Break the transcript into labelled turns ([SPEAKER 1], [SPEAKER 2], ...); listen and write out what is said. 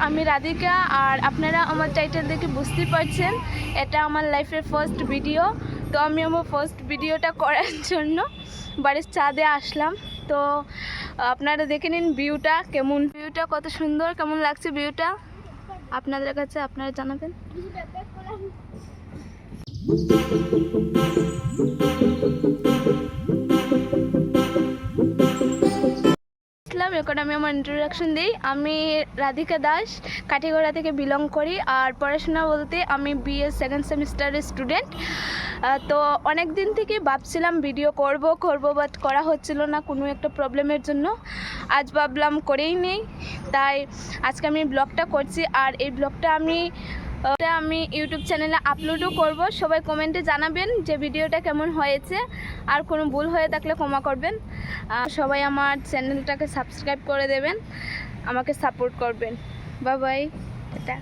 [SPEAKER 1] আমি রাধিকা, আর আপনারা আমার টাইটেল দেখে বুঝতেই পারছেন এটা আমার লাইফের ফার্স্ট ভিডিও। তো আমি আমার ফার্স্ট ভিডিওটা করার জন্য বাড়ির ছাদে আসলাম। তো আপনারা দেখে নিন ভিউটা কেমন, ভিউটা কত সুন্দর, কেমন লাগছে ভিউটা আপনাদের কাছে, আপনারা জানাবেন। এখন আমি আমার ইন্ট্রোডাকশন দিই। আমি রাধিকা দাস, কাঠিগড়া থেকে বিলং করি। আর পড়াশোনা বলতে আমি বিএ সেকেন্ড সেমিস্টারের স্টুডেন্ট। তো অনেক দিন থেকে ভাবছিলাম ভিডিও করব বাট করা হচ্ছিল না কোনো একটা প্রবলেমের জন্য। আজ ভাবলাম করেই নেই, তাই আজকে আমি ব্লগটা করছি। আর এই ব্লগটা আমি ইউটিউব চ্যানেলে আপলোডও করব। সবাই কমেন্টে জানাবেন যে ভিডিওটা কেমন হয়েছে, আর কোনো ভুল হয়ে থাকলে ক্ষমা করবেন। সবাই আমার চ্যানেলটাকে সাবস্ক্রাইব করে দেবেন, আমাকে সাপোর্ট করবেন। Bye bye, tata.